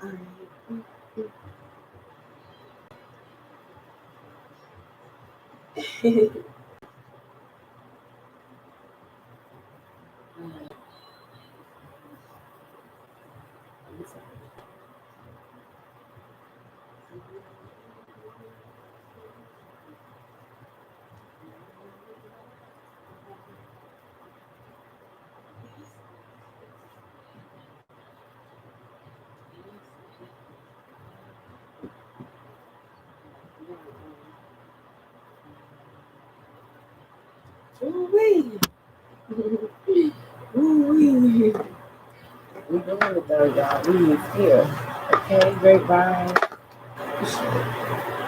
All right. Ooh-wee. Ooh-wee. We doing it though, y'all. We need still. Okay, great rise.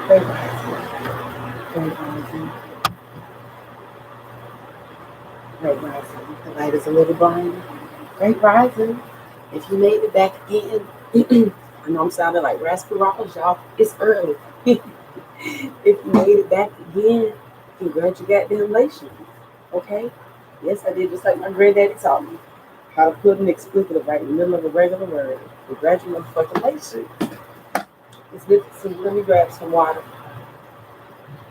Great rising. Great rising. Great rising. The light is a little blind. Great rising. If you made it back again, I know I'm sounding like raspy rockers, y'all. It's early. If you made it back again, congratulations. Okay? Yes, I did just like my granddaddy taught me. How to put an expletive right in the middle of a regular word. Congratulations. Let's get some, let me grab some water.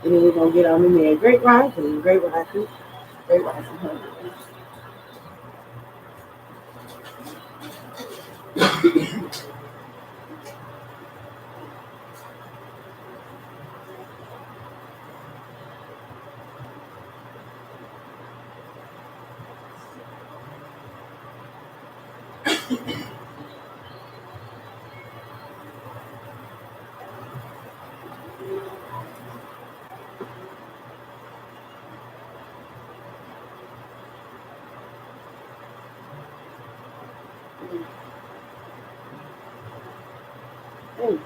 And then we're going to get on in there. Great rising, great rising, great rising, honey. Mm.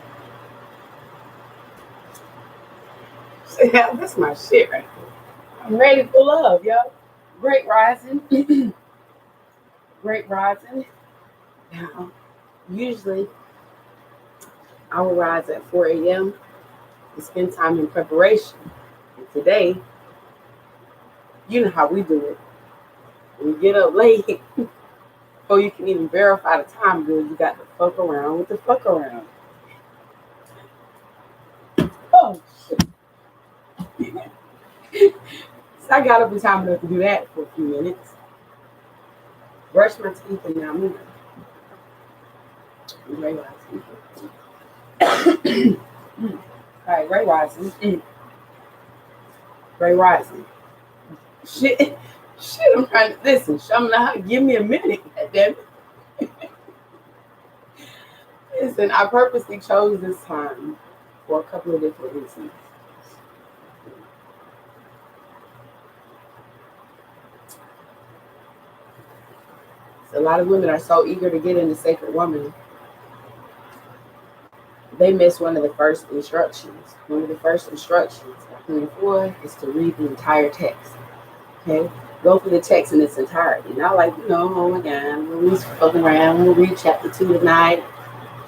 Yeah, that's my shit right there. I'm ready for love, yo. Great rising. Great rising. Now, usually I will rise at 4 a.m. to spend time in preparation. And today, you know how we do it. We get up late before you can even verify the time good. You got to fuck around with the fuck around. Oh, shit. So I got up in time enough to do that for a few minutes. Brush my teeth and now move. Great rising. All right, great rising. Great rising. Shit, I'm trying to listen. Give me a minute. Damn it. Listen, I purposely chose this time for a couple of different reasons. So a lot of women are so eager to get into Sacred Woman, they miss one of the first instructions. One of the first instructions at 24 is to read the entire text. Okay? Go through the text in its entirety. Not like, oh my God, we'll read fucking around, we'll read chapter 2 tonight.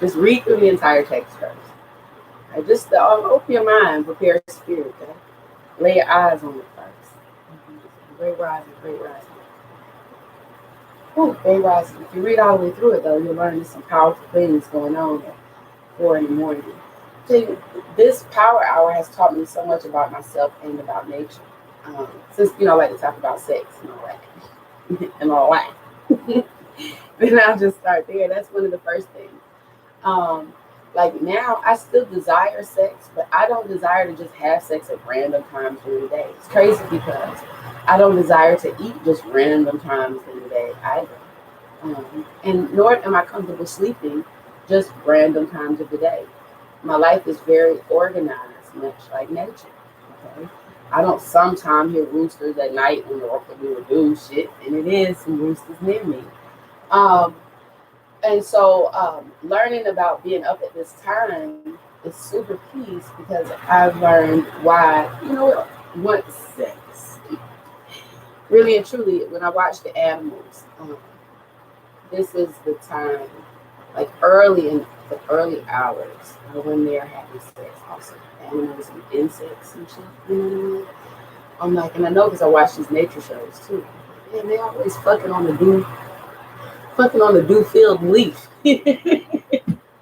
Just read through the entire text first. Right? Just open your mind, prepare your spirit. Okay? Lay your eyes on it first. Great rising, great rising. Oh, great rising. If you read all the way through it, though, you'll learn there's some powerful things going on at 4 in the morning. See, this power hour has taught me so much about myself and about nature. Since, I like to talk about sex and all that. And all that. Then I'll just start there. That's one of the first things. Like now, I still desire sex, but I don't desire to just have sex at random times during the day. It's crazy because I don't desire to eat just random times in the day either. And nor am I comfortable sleeping just random times of the day. My life is very organized, much like nature. Okay? I don't sometimes hear roosters at night when they're doing shit, and it is some roosters near me. And so learning about being up at this time is super key because I've learned why, what sex. Really and truly, when I watch the animals, this is the time, like early in the early hours when they're having sex. Also, animals and insects and shit. You know what I mean? I'm like, and I know because I watch these nature shows too. And they always fucking on the dew field leaf.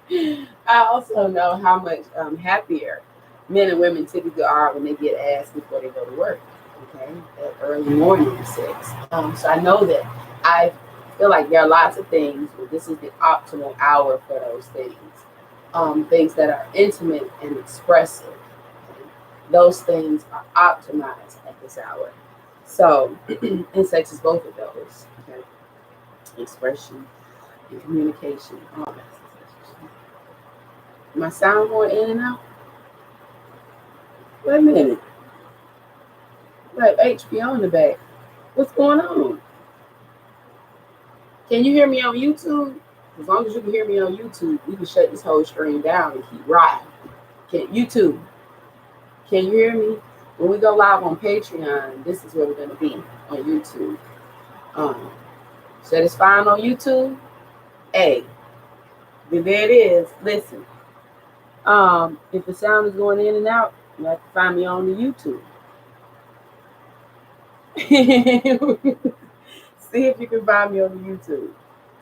I also know how much happier men and women typically are when they get asked before they go to work. Okay, that early morning sex. So I know that I feel like there are lots of things where this is the optimal hour for those things. Things that are intimate and expressive. Okay? Those things are optimized at this hour. So, and sex is both of those. Okay, expression and communication. All that. My sound going in and out? Wait a minute. Like HBO in the back. What's going on? Can you hear me on YouTube? As long as you can hear me on YouTube, we can shut this whole stream down and keep riding. Can YouTube? Can you hear me? When we go live on Patreon, this is where we're gonna be on YouTube. Um, so it's fine on YouTube. Hey, there it is. Listen. If the sound is going in and out, you have to find me on the YouTube. See if you can find me on the YouTube.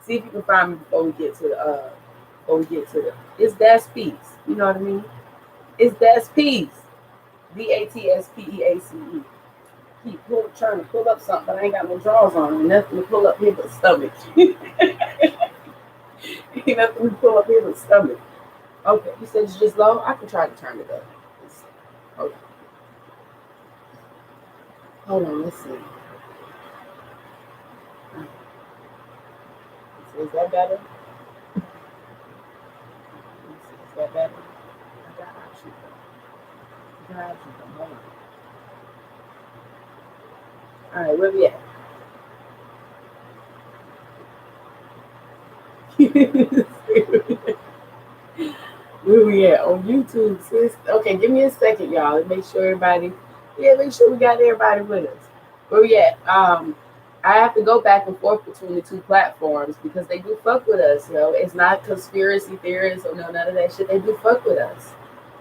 See if you can find me before we get to the it's That's Peace. You know what I mean? It's That's Peace. DATSPEACE. Trying to pull up something, but I ain't got no drawers on and nothing to pull up here but stomach. Ain't nothing to pull up here but stomach. Okay, you said it's just low? I can try to turn it up. Okay. Hold on, let's see. Is that better? Is that better? I got options. Hold on. All right, where we at? Where we at? On YouTube, sis? Okay, give me a second, y'all. Make sure everybody, make sure we got everybody with us. Where we at? I have to go back and forth between the two platforms because they do fuck with us, It's not conspiracy theorists or none of that shit. They do fuck with us.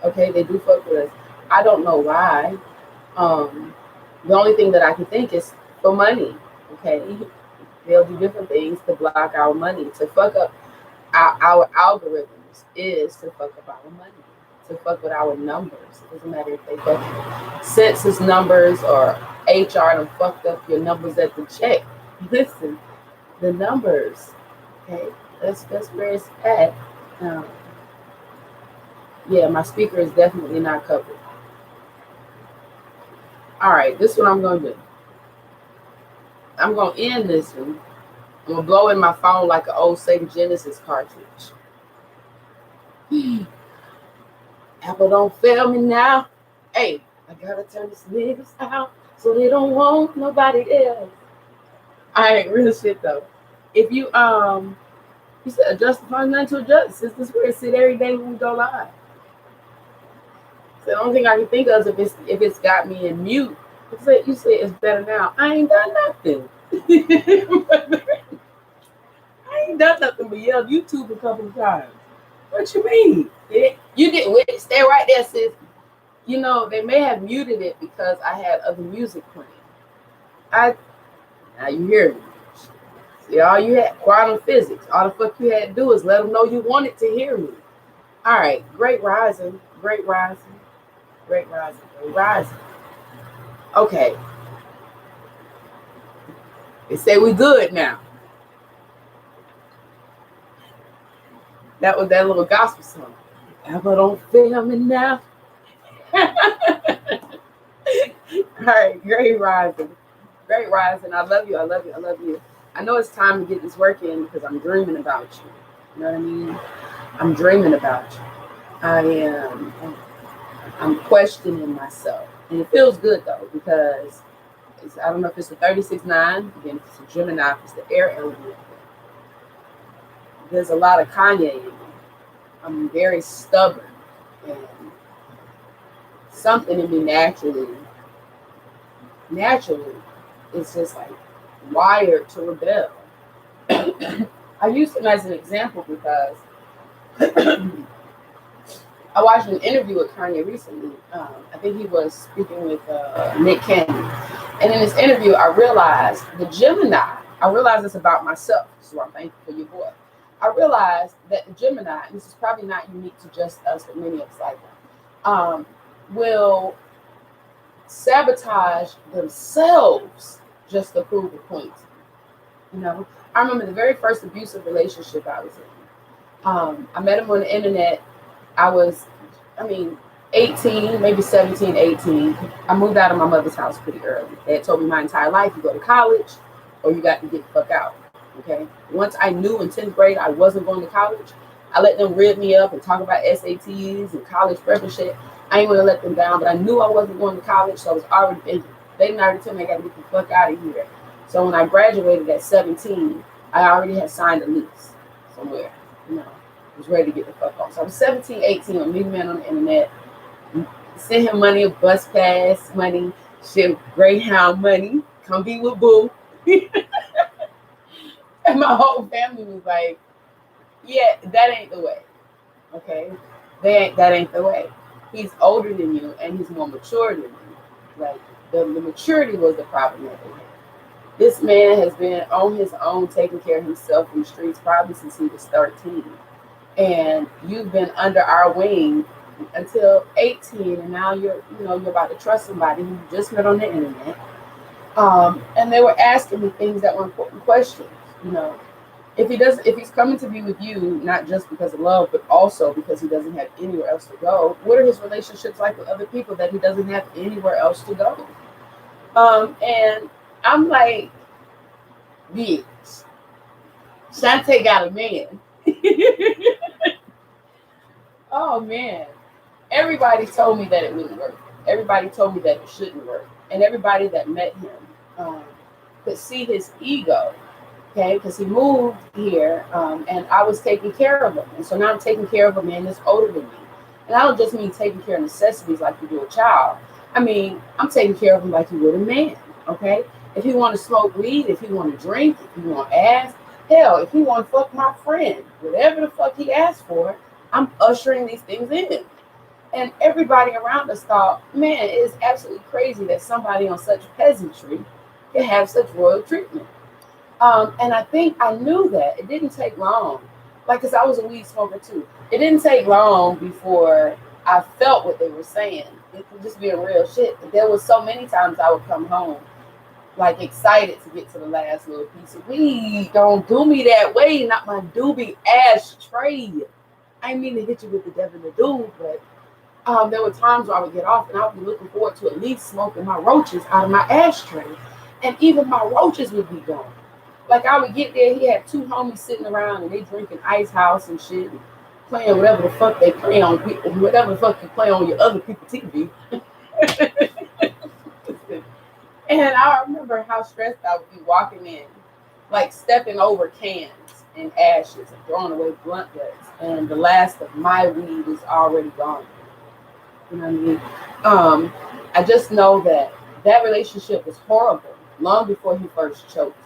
Okay, they do fuck with us. I don't know why. The only thing that I can think is for money. Okay, they'll do different things to block our money, to fuck up our algorithms. Is to fuck up our money, to fuck with our numbers. It doesn't matter if they fuck census numbers or HR done fucked up your numbers at the check. Listen, the numbers. Okay, that's where it's at. Yeah, my speaker is definitely not covered. All right, this is what I'm going to do. I'm going to end this one. I'm going to blow in my phone like an old Sega Genesis cartridge. Apple don't fail me now. Hey, I got to turn these niggas out so they don't want nobody else. All right, real shit though. If you said adjust the fundamental adjust. This is where it sit every day when we go live. So the only thing I can think of is if it's got me in mute. You say it's better now. I ain't done nothing. I ain't done nothing but yell YouTube a couple of times. What you mean? You didn't stay right there, sis. They may have muted it because I had other music playing. Now you hear me. See, all you had, quantum physics. All the fuck you had to do is let them know you wanted to hear me. All right, great rising. Okay. They say we good now. That was that little gospel song. Apple don't fail me now. All right, great rising. I love you. I know it's time to get this work in because I'm dreaming about you. You know what I mean? I'm dreaming about you. I'm questioning myself. And it feels good though, because I don't know if it's a 36-9, again, if it's a Gemini, if it's the air element. There's a lot of Kanye in me. I'm very stubborn, and something in me naturally is just like wired to rebel. I use him as an example because I watched an interview with Kanye recently. I think he was speaking with Nick Cannon. And in this interview, I realized this about myself. This is why I'm thankful for your boy. I realized that the Gemini, and this is probably not unique to just us, but many of us like that, will sabotage themselves just to prove a point. You know, I remember the very first abusive relationship I was in. I met him on the internet. I was, I mean, 18, maybe 17, 18. I moved out of my mother's house pretty early. They had told me my entire life, you go to college or you got to get the fuck out. Okay. Once I knew in 10th grade I wasn't going to college, I let them rib me up and talk about SATs and college prep and shit. I ain't want to let them down, but I knew I wasn't going to college, so I was already thinking. They didn't already tell me I got to get the fuck out of here. So when I graduated at 17, I already had signed a lease somewhere. You know, I was ready to get the fuck off. So I was 17, 18. I'm meeting man on the internet. Send him money, bus pass money, shit, Greyhound money. Come be with boo. And my whole family was like, yeah, that ain't the way. Okay? That ain't the way. He's older than you and he's more mature than you. Like the maturity was the problem that they had. This man has been on his own, taking care of himself in the streets probably since he was 13. And you've been under our wing until 18, and now you're about to trust somebody who you just met on the internet. And they were asking me things that were important questions. You know, if he's coming to be with you, not just because of love, but also because he doesn't have anywhere else to go, what are his relationships like with other people that he doesn't have anywhere else to go? And I'm like, bitch, Shantae got a man. Oh man. Everybody told me that it wouldn't work. Everybody told me that it shouldn't work. And everybody that met him could see his ego, okay? Because he moved here and I was taking care of him. And so now I'm taking care of a man that's older than me. And I don't just mean taking care of necessities like you do a child. I mean, I'm taking care of him like you would a man, okay? If he want to smoke weed, if he want to drink, if he want ass, hell, if he want to fuck my friend, whatever the fuck he asked for, I'm ushering these things in. And everybody around us thought, man, it is absolutely crazy that somebody on such peasantry can have such royal treatment. And I think I knew that. It didn't take long. Like, because I was a weed smoker too. It didn't take long before I felt what they were saying. It could just be a real shit. But there was so many times I would come home, like, excited to get to the last little piece of weed. Don't do me that way, not my doobie ashtray. I didn't mean to hit you with the devil the dude, but there were times where I would get off and I would be looking forward to at least smoking my roaches out of my ashtray. And even my roaches would be gone. Like I would get there, he had two homies sitting around and they drinking Ice House and shit and playing whatever the fuck they play on, whatever the fuck you play on your other people's TV. And I remember how stressed I would be walking in, like stepping over cans and ashes and throwing away blunt butts. And the last of my weed is already gone. You know what I mean? I just know that relationship was horrible long before he first choked.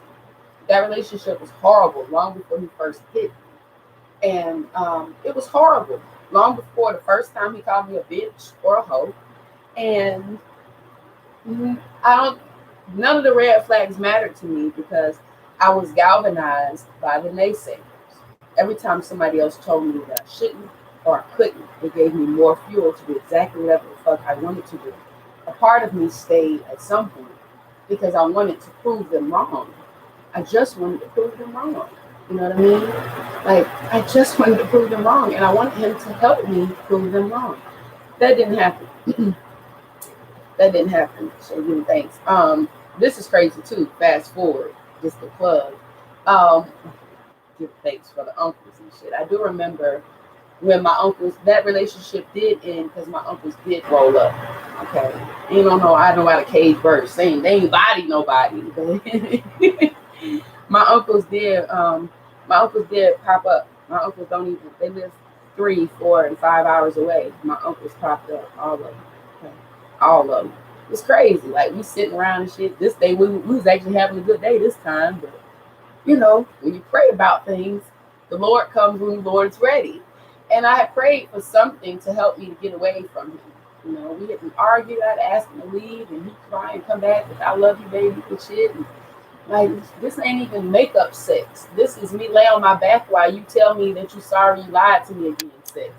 That relationship was horrible long before he first hit me. And it was horrible long before the first time he called me a bitch or a hoe. And none of the red flags mattered to me because I was galvanized by the naysayers. Every time somebody else told me that I shouldn't or I couldn't, it gave me more fuel to do exactly whatever the fuck I wanted to do. A part of me stayed at some point because I wanted to prove them wrong. I just wanted to prove them wrong. You know what I mean? Like, I just wanted to prove them wrong, and I wanted him to help me prove them wrong. That didn't happen. That didn't happen. So, thanks. This is crazy too. Fast forward, just the plug. Give thanks for the uncles and shit. I do remember when my uncles, that relationship did end because my uncles did roll up. Okay, you don't know. I know how to cage birds. Saying they ain't body nobody. my uncles did. My uncles did pop up. My uncles don't even. They live 3, 4, and 5 hours away. My uncles popped up. All of them. Okay? All of them. It's crazy. Like we sitting around and shit. This day we was actually having a good day this time, but when you pray about things, the Lord comes when the Lord's ready. And I had prayed for something to help me to get away from him. We didn't argue. I'd ask him to leave, and he'd cry and come back with "I love you, baby," and shit. And Like, this ain't even makeup sex. This is me lay on my back while you tell me that you sorry you lied to me again sex.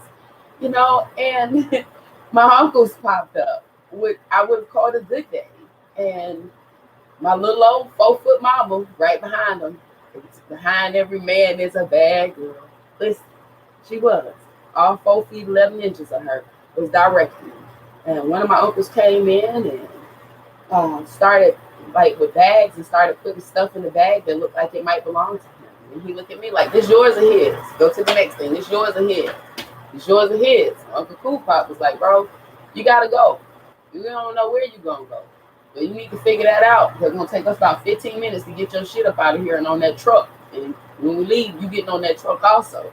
And my uncles popped up with, I would have called a good day. And my little old 4 foot mama right behind them. Behind every man is a bad girl. Listen, she was. All 4 feet 11 inches of her was directing me. And one of my uncles came in and started like with bags and started putting stuff in the bag that looked like it might belong to him. And he looked at me like, "This yours or his? Go to the next thing. This yours or his? This yours or his?" Uncle Cool Pop was like, "Bro, you gotta go. You don't know where you're gonna go. But you need to figure that out. It's gonna take us about 15 minutes to get your shit up out of here and on that truck. And when we leave, you getting on that truck also."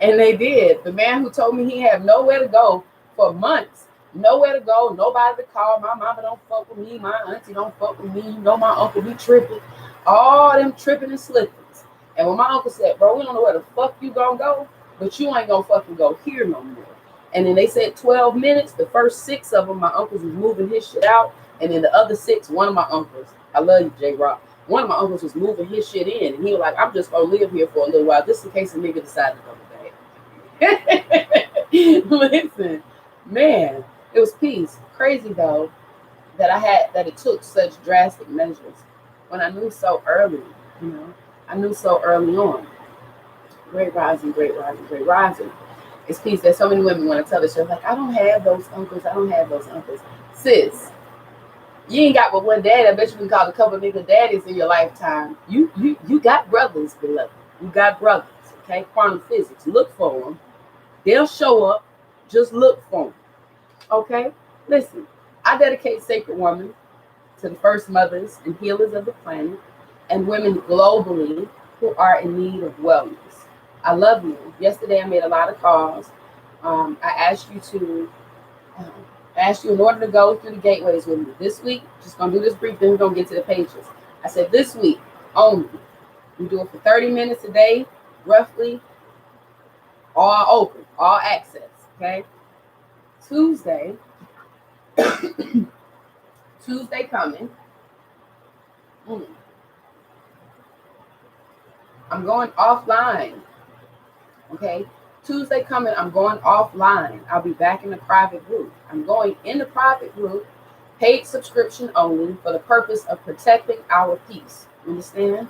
And they did. The man who told me he had nowhere to go for months, nowhere to go, nobody to call. My mama don't fuck with me. My auntie don't fuck with me. You know my uncle be tripping. All them tripping and slippings. And when my uncle said, "Bro, we don't know where the fuck you gonna go, but you ain't gonna fucking go here no more." And then they said 12 minutes. The first 6 of them, my uncles was moving his shit out. And then the other 6, one of my uncles, I love you, J Rock. One of my uncles was moving his shit in. And he was like, "I'm just gonna live here for a little while, just in case a nigga decided to go back." Listen, man, it was peace. Crazy though that it took such drastic measures when I knew so early, you know. I knew so early on. Great rising, great rising, great rising. It's peace that so many women want to tell us, like, "I don't have those uncles, I don't have those uncles." Sis, you ain't got but one dad. I bet you can call a couple nigga daddies in your lifetime. You got brothers, beloved. You got brothers, okay? Quantum physics. Look for them. They'll show up. Just look for them, okay? Listen, I dedicate Sacred Woman to the first mothers and healers of the planet and women globally who are in need of wellness. I love you. Yesterday I made a lot of calls. I um, asked you in order to go through the gateways with me this week. Just gonna do this brief, then we're gonna get to the pages. I said this week only. We do it for 30 minutes a day, roughly, all open, all access. Okay. Tuesday, Tuesday coming. Mm, I'm going offline. Okay. Tuesday coming, I'm going offline. I'll be back in the private group. I'm going in the private group, paid subscription only, for the purpose of protecting our peace. You understand?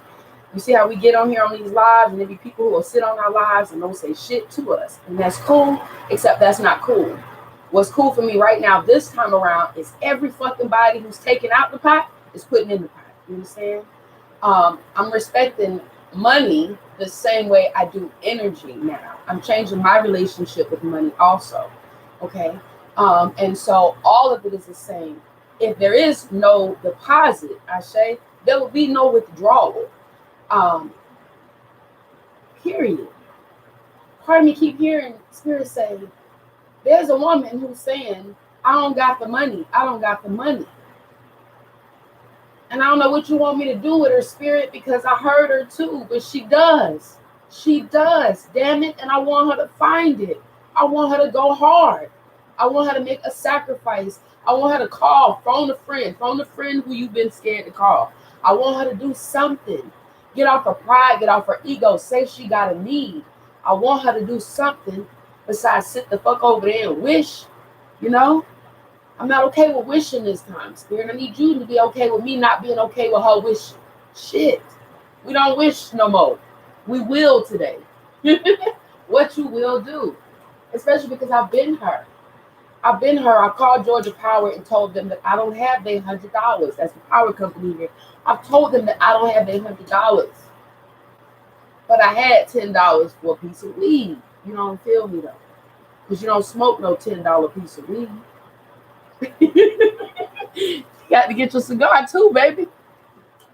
You see how we get on here on these lives, and there be people who will sit on our lives and don't say shit to us. And that's cool, except that's not cool. What's cool for me right now, this time around, is every fucking body who's taking out the pot is putting in the pot. You understand? I'm respecting money the same way I do energy now. I'm changing my relationship with money also. Okay. And so all of it is the same. If there is no deposit, I say, there will be no withdrawal. Um, Period. Part of me keep hearing Spirit say, there's a woman who's saying, "I don't got the money. I don't got the money." And I don't know what you want me to do with her, Spirit, because I heard her too, but she does. She does, damn it. And I want her to find it. I want her to go hard. I want her to make a sacrifice. I want her to call, phone a friend who you've been scared to call. I want her to do something. Get off her pride, get off her ego, say she got a need. I want her to do something besides sit the fuck over there and wish, you know? I'm not okay with wishing this time, Spirit. I need you to be okay with me not being okay with her wishing. Shit. We don't wish no more. We will today. What you will do. Especially because I've been her. I called Georgia Power and told them that I don't have their $100. That's the power company here. I've told them that I don't have their $100. But I had $10 for a piece of weed. You don't feel me though. Because you don't smoke no $10 piece of weed. You got to get your cigar too, baby.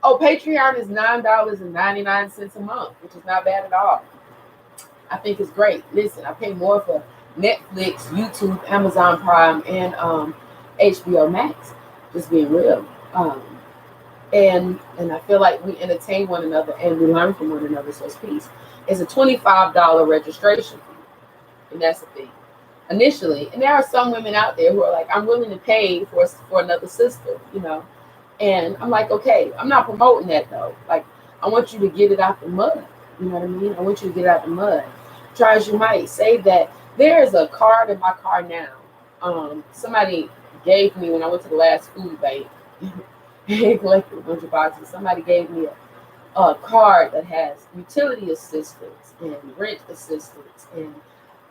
Oh, Patreon is $9.99 a month, which is not bad at all. I think it's great. Listen, I pay more for Netflix, YouTube, Amazon Prime, and HBO Max. Just being real. And I feel like we entertain one another and we learn from one another. So it's peace. It's a $25 registration fee, and that's the thing. Initially, and there are some women out there who are like, "I'm willing to pay for another sister," you know. And I'm like, okay, I'm not promoting that though. Like, I want you to get it out the mud. You know what I mean? I want you to get it out the mud. Try as you might. Say that there's a card in my car now. Somebody gave me when I went to the last food bank. They collected a bunch of boxes. Somebody gave me a card that has utility assistance and rent assistance, and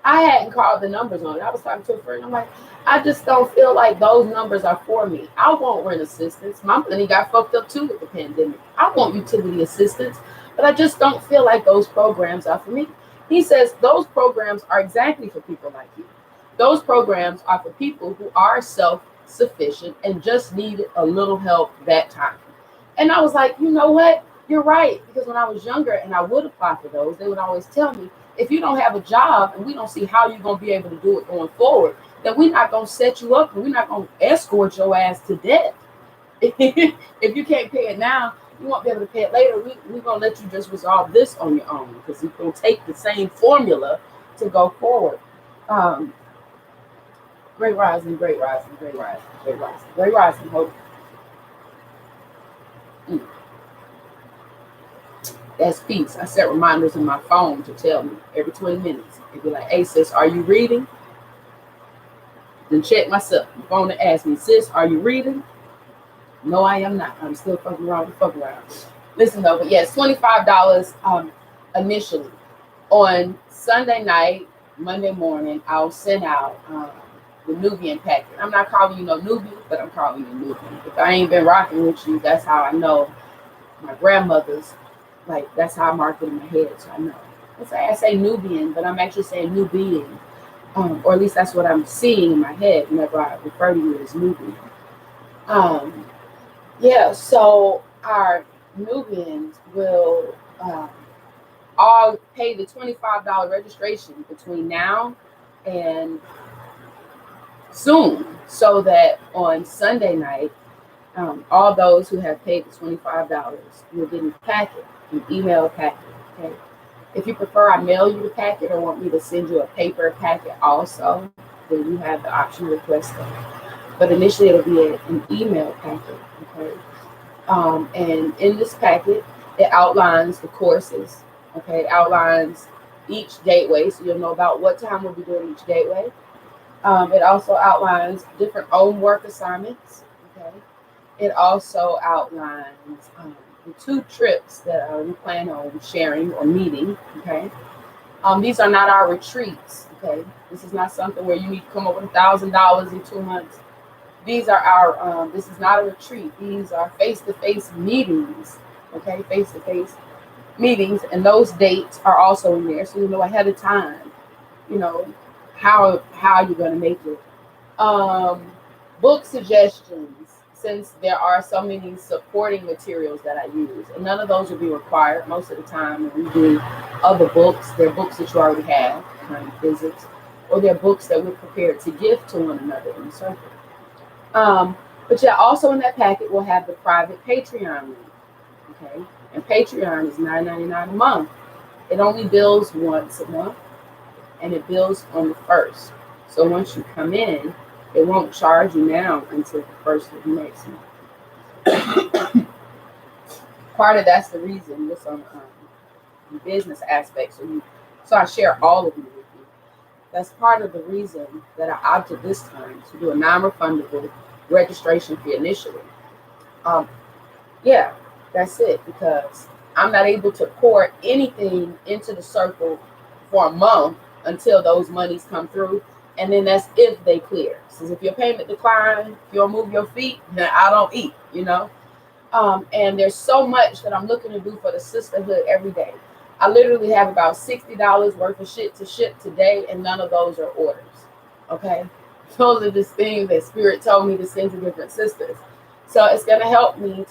I hadn't called the numbers on it. I was talking to a friend. I'm like, I just don't feel like those numbers are for me. I want rent assistance. My money got fucked up too with the pandemic. I want utility assistance, but I just don't feel like those programs are for me. He says those programs are exactly for people like you. Those programs are for people who are self sufficient and just need a little help that time. And I was like, you know what? You're right. Because when I was younger and I would apply for those, they would always tell me, if you don't have a job and we don't see how you're going to be able to do it going forward, then we're not going to set you up and we're not going to escort your ass to death. If you can't pay it now, you won't be able to pay it later. We're going to let you just resolve this on your own because it's going to take the same formula to go forward. Um, great rising, great rising, great rising, great rising, great rising, hope. Mm. That's peace. I set reminders on my phone to tell me every 20 minutes. It'd be like, hey, sis, are you reading? Then check myself. The phone to ask me, sis, are you reading? No, I am not. I'm still fucking around with fuck around. Listen, though, but yes, $25 initially. On Sunday night, Monday morning, I'll send out the Nubian packet. I'm not calling you no newbie, but I'm calling you Nubian. If I ain't been rocking with you, that's how I know my grandmother's. Like, that's how I mark it in my head, so I know. I say Nubian, but I'm actually saying Nubian. Or at least that's what I'm seeing in my head whenever I refer to you as Nubian. Yeah, so our Nubians will all pay the $25 registration between now and soon, so that on Sunday night, all those who have paid the $25 will get a packet, an email packet. Okay. If you prefer I mail you the packet or want me to send you a paper packet also, then you have the option to request that. But initially it'll be an email packet. Okay. And in this packet, it outlines the courses. Okay. It outlines each gateway, so you'll know about what time we'll be doing each gateway. It also outlines different own work assignments. Okay. It also outlines the 2 trips that we plan on sharing or meeting. Okay. These are not our retreats. Okay. This is not something where you need to come up with $1,000 in 2 months. These are our. This is not a retreat. These are face-to-face meetings. Okay, face-to-face meetings, and those dates are also in there, so you know ahead of time. You know how you're going to make it. Book suggestions, since there are so many supporting materials that I use, and none of those will be required most of the time when we do other books. They're books that you already have, kind of physics, or they're books that we're prepared to give to one another in the circle. But yeah, also in that packet we'll have the private Patreon link. Okay, and Patreon is $9.99 a month. It only bills once a month, and it bills on the 1st. So once you come in, it won't charge you now until the 1st of next month. Part of that's the reason. This on the business aspect. So I share all of you with you. That's part of the reason that I opted this time to do a non-refundable registration fee initially. Yeah, that's it, because I'm not able to pour anything into the circle for a month until those monies come through, and then that's if they clear. So if your payment decline, if you don't move your feet, then I don't eat, and there's so much that I'm looking to do for the sisterhood every day. I literally have about $60 worth of shit to ship today, and none of those are orders. Okay, those are just things that Spirit told me to send to different sisters. So it's gonna help me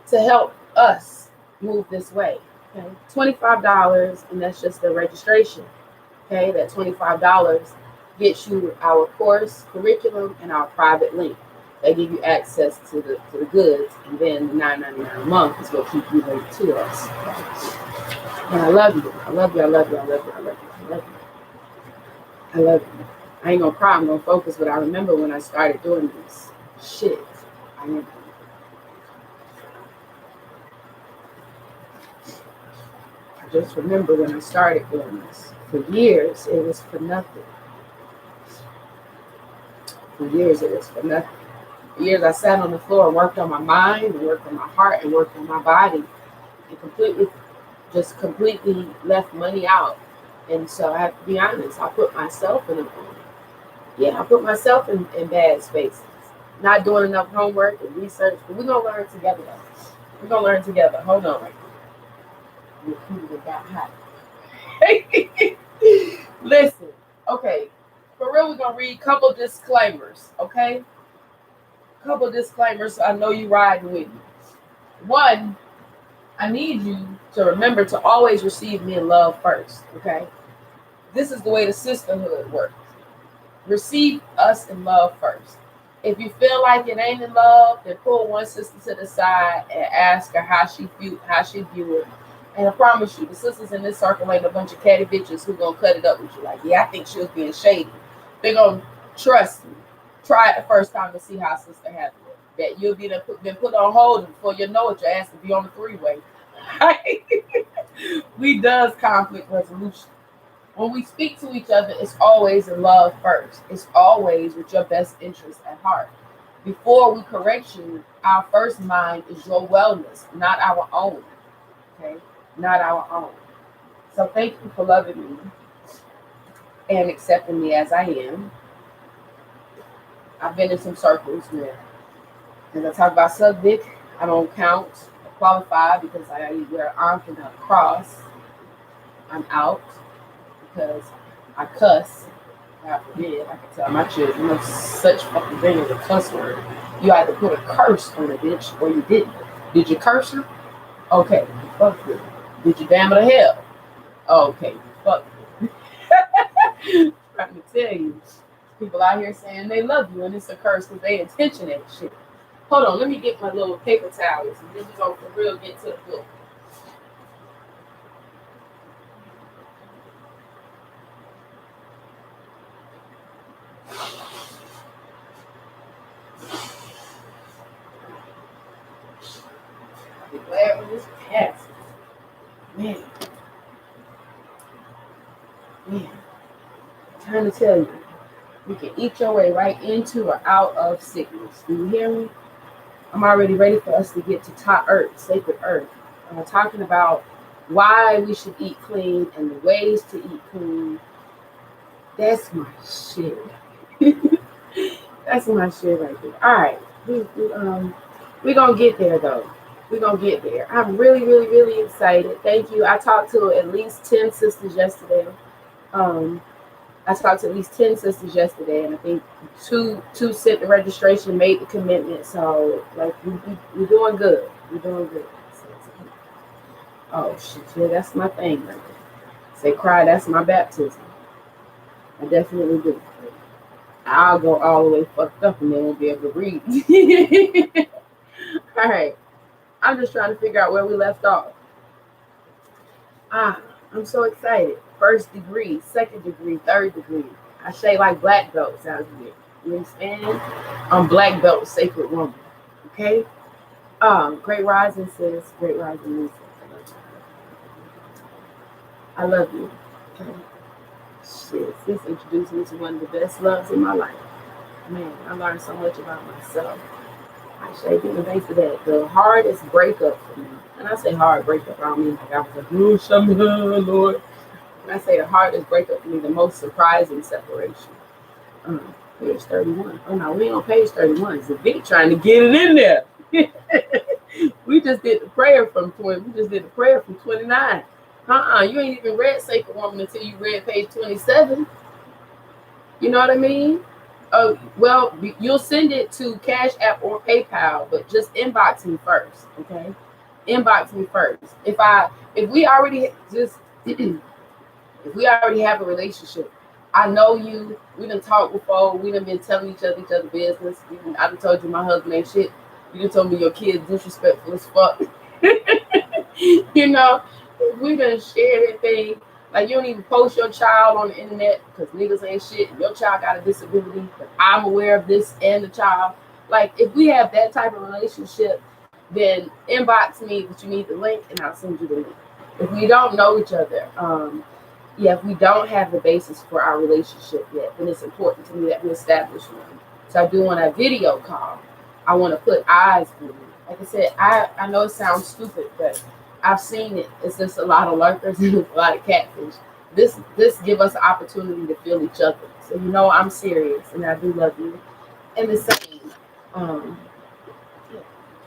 to help us move this way. Okay, $25, and that's just the registration. Okay, that $25 gets you our course curriculum and our private link. They give you access to the goods, and then the $9.99 a month is what keep you linked to us. And I love you. I love you. I love you. I love you. I love you. I love you. I love you. I ain't gonna cry. I'm gonna focus. But I remember when I started doing this shit. I am. just remember when I started doing this. For years, it was for nothing. For years, it was for nothing. For years, I sat on the floor and worked on my mind, and worked on my heart, and worked on my body, and completely left money out. And so I have to be honest, I put myself I put myself in bad spaces. Not doing enough homework and research, but we're gonna learn together though. We're gonna learn together. Hold on right now. Your computer got hot. Listen, okay. For real, we're gonna read a couple disclaimers, okay? Couple disclaimers, so I know you riding with me. One, I need you to remember to always receive me in love first, okay? This is the way the sisterhood works. Receive us in love first. If you feel like it ain't in love, then pull one sister to the side and ask her how she view it. And I promise you, the sisters in this circle ain't a bunch of catty bitches who gonna cut it up with you. Like, yeah, I think she was being shady. They're gonna trust me. Try it the first time to see how sister handle it. That you'll been put on hold, and before you know it, your ass will be on the three-way. We does conflict resolution. When we speak to each other, it's always in love first. It's always with your best interest at heart. Before we correct you, our first mind is your wellness, not our own. Okay? Not our own. So thank you for loving me and accepting me as I am. I've been in some circles where, as I talk about subject, I don't count or qualify because I wear an arm and a cross. I'm out because I cuss. God forbid, I can tell my children, no such fucking thing as a cuss word. You either put a curse on a bitch or you didn't. Did you curse her? Okay, fuck you. Did you damn her to hell? Okay, fuck you. Trying to tell you. People out here saying they love you and it's a curse because they intention that shit. Hold on, let me get my little paper towels and then we're going to for real get to the book. I'll be glad when this passes. Man. I'm trying to tell you, you can eat your way right into or out of sickness. Do you hear me? I'm already ready for us to get to top earth, sacred earth. I'm talking about why we should eat clean and the ways to eat clean. That's my shit. That's my shit right there. All right. We're going to get there, though. We're going to get there. I'm really, really, really excited. Thank you. I talked to at least 10 sisters yesterday. I talked to at least 10 sisters yesterday, and I think two sent the registration, made the commitment. So, like, we're doing good. We're doing good. Oh, shit. Yeah, that's my thing right there. Say cry, that's my baptism. I definitely do. I'll go all the way fucked up and they won't be able to read. All right. I'm just trying to figure out where we left off. I'm so excited. First degree, second degree, third degree. I say like black belts out here. You understand? I'm black belt, sacred woman. Okay? Great rising, sis. Great rising, Lisa. I love you. Okay? Shit, sis introduced me to one of the best loves in my life. Man, I learned so much about myself. I say, give me thanks for that. The hardest breakup for me, and I say hard breakup, I don't mean like I was like, oh, show me her, Lord. When I say the hardest breakup for me, the most surprising separation. Page 31. Oh no, we ain't on page 31. It's a big trying to get it in there. We just did the prayer from 20. We just did the prayer from 29. You ain't even read Sacred Woman until you read page 27. You know what I mean? Oh, well, you'll send it to Cash App or PayPal, but just inbox me first, okay? Inbox me first. If we already have a relationship, I know you. We done talked before. We done been telling each other business. I done told you my husband ain't shit. You done told me your kid's disrespectful as fuck. You know, we done shared everything. Like, you don't even post your child on the internet because niggas ain't shit. Your child got a disability, but I'm aware of this and the child. Like, if we have that type of relationship, then inbox me that you need the link and I'll send you the link. If we don't know each other, yeah, if we don't have the basis for our relationship yet, then it's important to me that we establish one. So I do on a video call, I want to put eyes on you. Like I said, I know it sounds stupid, but I've seen it. It's just a lot of lurkers and a lot of catfish. This give us an opportunity to feel each other. So you know I'm serious and I do love you. And the same. Um,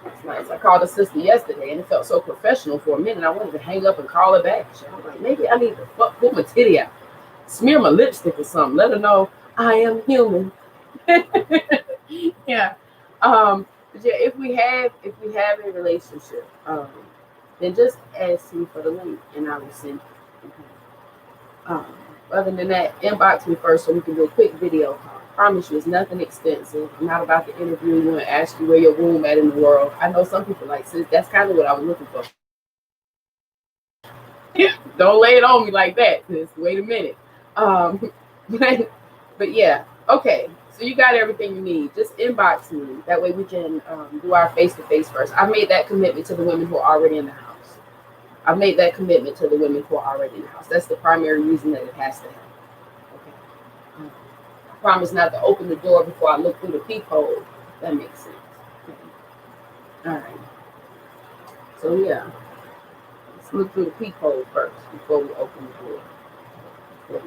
it's nice. I called a sister yesterday and it felt so professional for a minute. I wanted to hang up and call her back. I was like, maybe I need to put my titty out, smear my lipstick or something. Let her know I am human. Yeah. But yeah, if we have a relationship, then just ask me for the link and I will send it. Okay. Um, Other than that, inbox me first so we can do a quick video call. I promise you, it's nothing extensive. I'm not about to interview you and ask you where your womb at in the world. I know some people like, sis, that's kind of what I was looking for. Don't lay it on me like that, sis. Wait a minute. Um, but yeah, okay. So you got everything you need. Just inbox me. That way we can do our face-to-face first. I made that commitment to the women who are already in the house. I've made that commitment to the women who are already in the house. That's the primary reason that it has to happen. Okay. I promise not to open the door before I look through the peephole. If that makes sense. Okay. All right. So yeah, let's look through the peephole first before we open the door.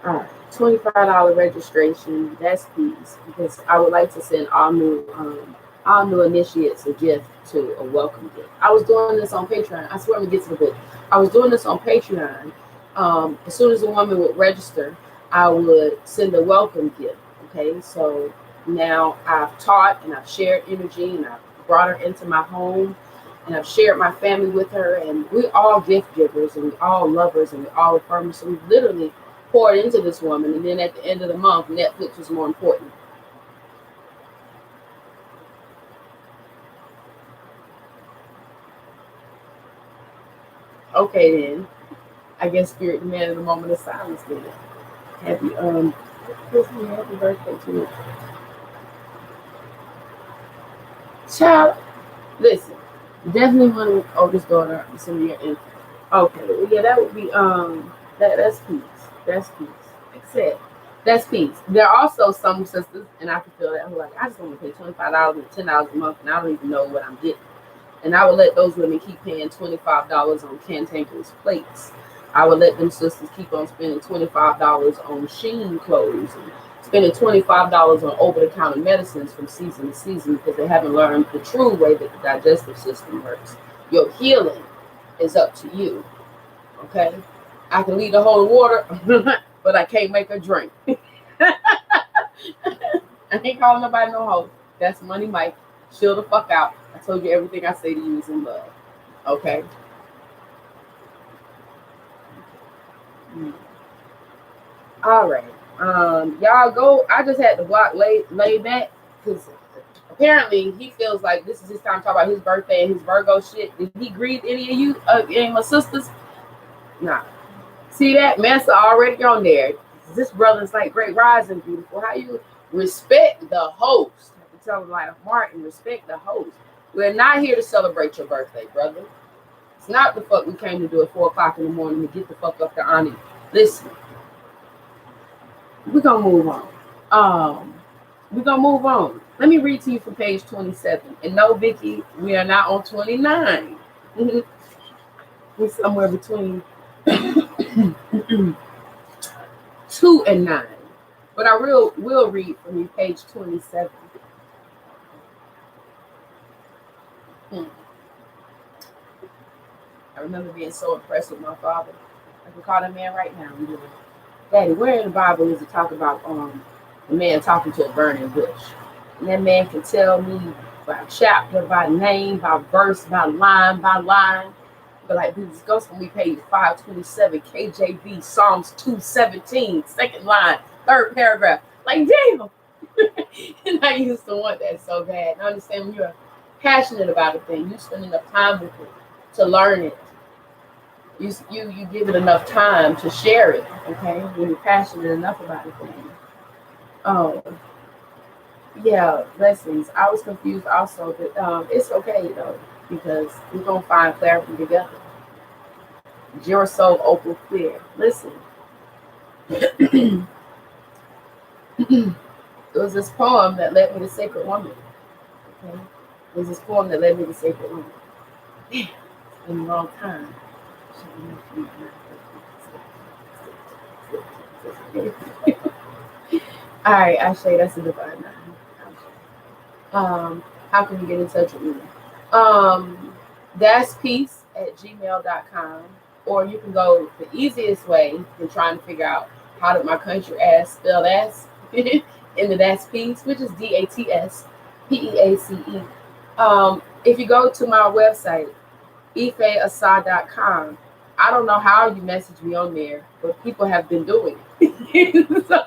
All right. $25 registration. That's fees because I would like to send all new initiates a gift to a welcome gift. I was doing this on Patreon. I swear I'm gonna get to the book. I was doing this on Patreon. As soon as a woman would register, I would send a welcome gift. Okay, so now I've taught and I've shared energy and I've brought her into my home and I've shared my family with her and we all gift givers and we all lovers and we all affirmers. So we literally poured into this woman and then at the end of the month, Netflix was more important. Okay then. I guess Spirit demanded a moment of silence then. Happy happy birthday to you. Child, listen. Definitely want to oldest daughter send me your info. Okay, well, yeah, that would be that's peace. That's peace. Except that's peace. There are also some sisters, and I can feel that who are like, I just want to pay $25 and $10 a month and I don't even know what I'm getting. And I would let those women keep paying $25 on cantankerous plates. I would let them sisters keep on spending $25 on Sheen clothes and spending $25 on over-the-counter medicines from season to season because they haven't learned the true way that the digestive system works. Your healing is up to you. Okay? I can lead the whole water, but I can't make her drink. I ain't calling nobody no hoe. That's Money Mike. Chill the fuck out. I told you everything I say to you is in love. Okay? All right. Y'all go. I just had to block lay back because apparently he feels like this is his time to talk about his birthday and his Virgo shit. Did he greet any of you? Any of my sisters? Nah. See that? Massa already on there. This brother's like great rising, beautiful. How you respect the host? I have to tell him like Martin, respect the host. We're not here to celebrate your birthday, brother. It's not the fuck we came to do at 4 o'clock in the morning to get the fuck up to honor you. Listen, we're gonna move on. We're gonna move on. Let me read to you from page 27. And no, Vicky, we are not on 29. We're somewhere between 2 and 9. But I will read from you page 27. I remember being so impressed with my father. I can call that man right now. Daddy, where in the Bible is it talk about a man talking to a burning bush? And that man can tell me by chapter, by name, by verse, by line. But like this goes from we page 527, KJV, Psalms 217, second line, third paragraph. Like damn. And I used to want that so bad. And I understand when you're passionate about a thing, you spend enough time with it to learn it. You give it enough time to share it, okay? When you're passionate enough about a thing. Oh, yeah, blessings. I was confused also, but it's okay though. because we're going to find clarity together. Your soul open clear. Listen, it was this poem that led me to Sacred Woman. Okay? It was this poem that led me to Sacred Woman. Damn, it's been a long time. All right, Ashley, that's a divine nine. How can you get in touch with me? That's peace at gmail.com. Or you can go the easiest way than trying to figure out how did my country ass spell ass into that's peace, which is DATSPEACE. If you go to my website, ifeasa.com, I don't know how you message me on there, but people have been doing it. So,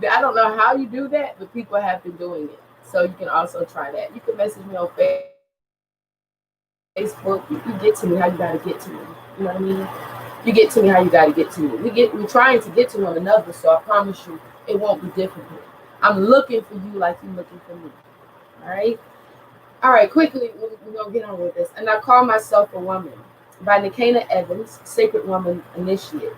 I don't know how you do that, but people have been doing it. So you can also try that. You can message me on Facebook. You get to me how you gotta get to me. You know what I mean? You get to me how you gotta get to me. We're trying to get to one another, so I promise you it won't be difficult. I'm looking for you like you're looking for me. All right, quickly, we're gonna get on with this. And I Call Myself a Woman by Nikana Evans, Sacred Woman Initiate.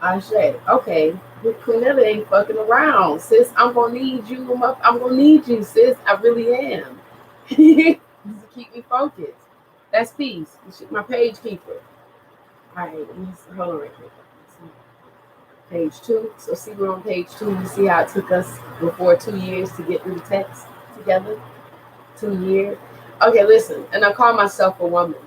I said, okay, Quinella ain't fucking around, sis. I'm gonna need you. I'm gonna need you, sis. I really am. Keep me focused. That's peace. My page keeper. All right, hold on right quick. Page 2. So see, we're on page 2. You see how it took us before 2 years to get through the text together? 2 years. Okay, listen. And I Call Myself a Woman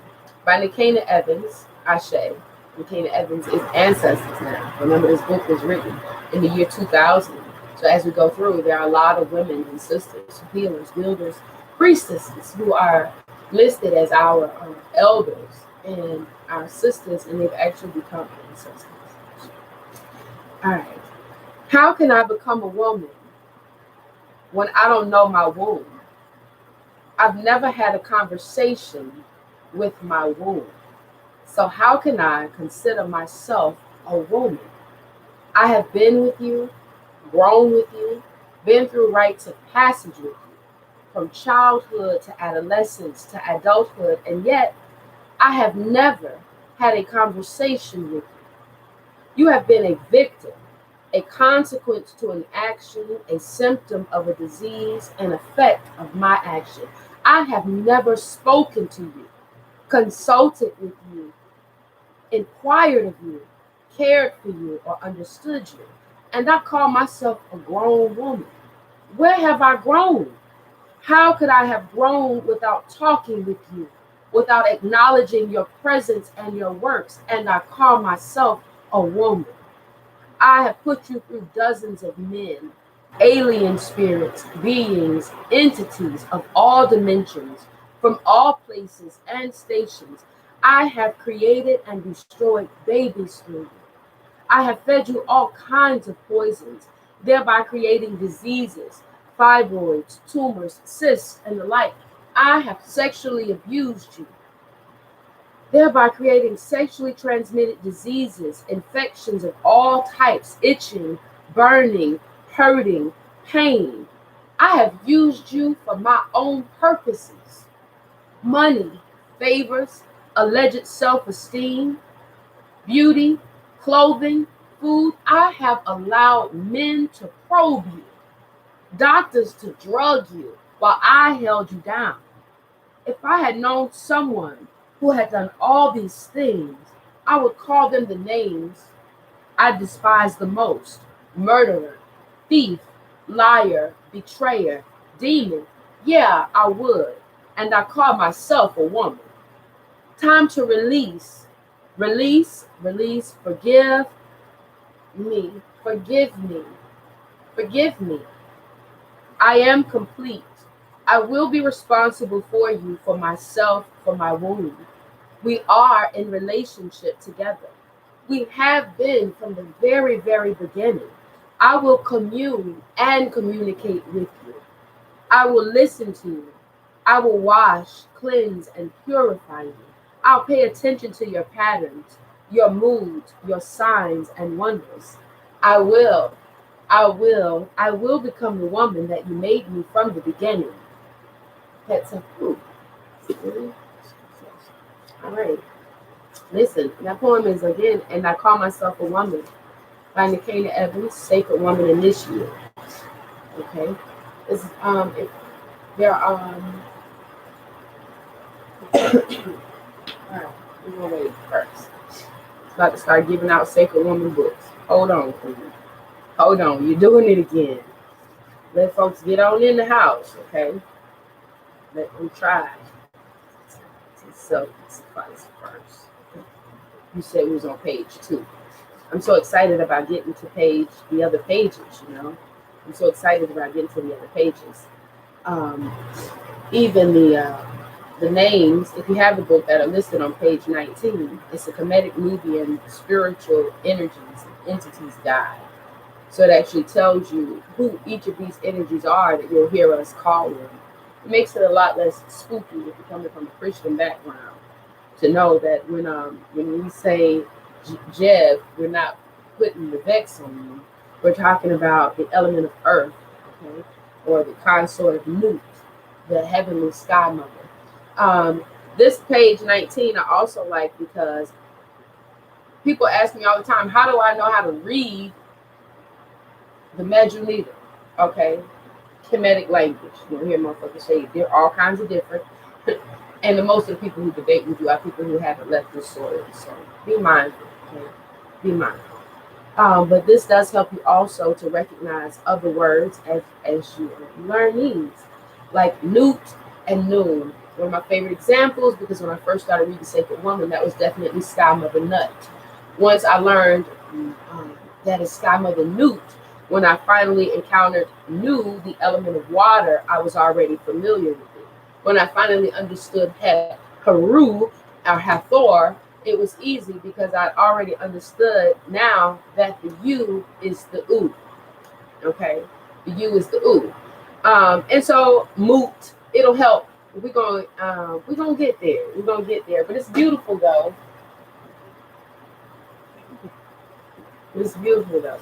by Nikana Evans. Ashe. Nikana Evans is Ancestors now. Remember, this book was written in the year 2000. So as we go through, there are a lot of women and sisters, healers, builders, priestesses who are listed as our elders and our sisters, and they've actually become ancestors. All right. How can I become a woman when I don't know my womb? I've never had a conversation with my womb. So how can I consider myself a woman? I have been with you, grown with you, been through rites of passage with you, from childhood to adolescence to adulthood, and yet I have never had a conversation with you. You have been a victim, a consequence to an action, a symptom of a disease, an effect of my action. I have never spoken to you, consulted with you, inquired of you, cared for you, or understood you. And I call myself a grown woman. Where have I grown? How could I have grown without talking with you, without acknowledging your presence and your works? And I call myself a woman. I have put you through dozens of men, alien spirits, beings, entities of all dimensions, from all places and stations. I have created and destroyed babies through you. I have fed you all kinds of poisons, thereby creating diseases, fibroids, tumors, cysts, and the like. I have sexually abused you, thereby creating sexually transmitted diseases, infections of all types, itching, burning, hurting, pain. I have used you for my own purposes: money, favors, alleged self esteem, beauty, clothing, food. I have allowed men to probe you, doctors to drug you while I held you down. If I had known someone who had done all these things, I would call them the names I despise the most: murderer, thief, liar, betrayer, demon. Yeah, I would. And I call myself a woman. Time to release. Release, release, forgive me, forgive me, forgive me. I am complete. I will be responsible for you, for myself, for my womb. We are in relationship together. We have been from the very, very beginning. I will commune and communicate with you. I will listen to you. I will wash, cleanse, and purify you. I'll pay attention to your patterns, your moods, your signs and wonders. I will. I will become the woman that you made me from the beginning. That's a proof. All right. Listen, that poem is again, and I call myself a woman by Nikana Evans, Sacred Woman Initiate. Okay. It's if there all right, we're gonna wait first. About to start giving out Sacred Woman books. Hold on, please. Hold on, you're doing it again. Let folks get on in the house, okay? Let them try to self-suffice first. You said we was on page 2. I'm so excited about getting to the other pages. I'm so excited about getting to the other pages. Even the names, if you have the book that are listed on page 19, it's a Kemetic Nubian spiritual energies and entities guide. So it actually tells you who each of these energies are that you'll hear us calling. It makes it a lot less spooky if you're coming from a Christian background to know that when we say Jev, we're not putting the vex on you. We're talking about the element of earth, okay, or the consort of Nut, the heavenly sky mother. This page 19 I also like because people ask me all the time, how do I know how to read the Medjugorje? Okay, Kemetic language. You'll hear motherfuckers say there are all kinds of different. And the most of the people who debate with you are people who haven't left this soil. So be mindful. Okay? Be mindful. But this does help you also to recognize other words as you learn these, like Newt and Noon. One of my favorite examples, because when I first started reading Sacred Woman, that was definitely Sky Mother Nut. Once I learned that is Sky Mother Newt, when I finally encountered Nu, the element of water, I was already familiar with it. When I finally understood Haru or Hathor, it was easy because I already understood now that the U is the U. Okay, the U is the U. And so Moot, it'll help. We're gonna get there. We're gonna get there. But it's beautiful though. It's beautiful though.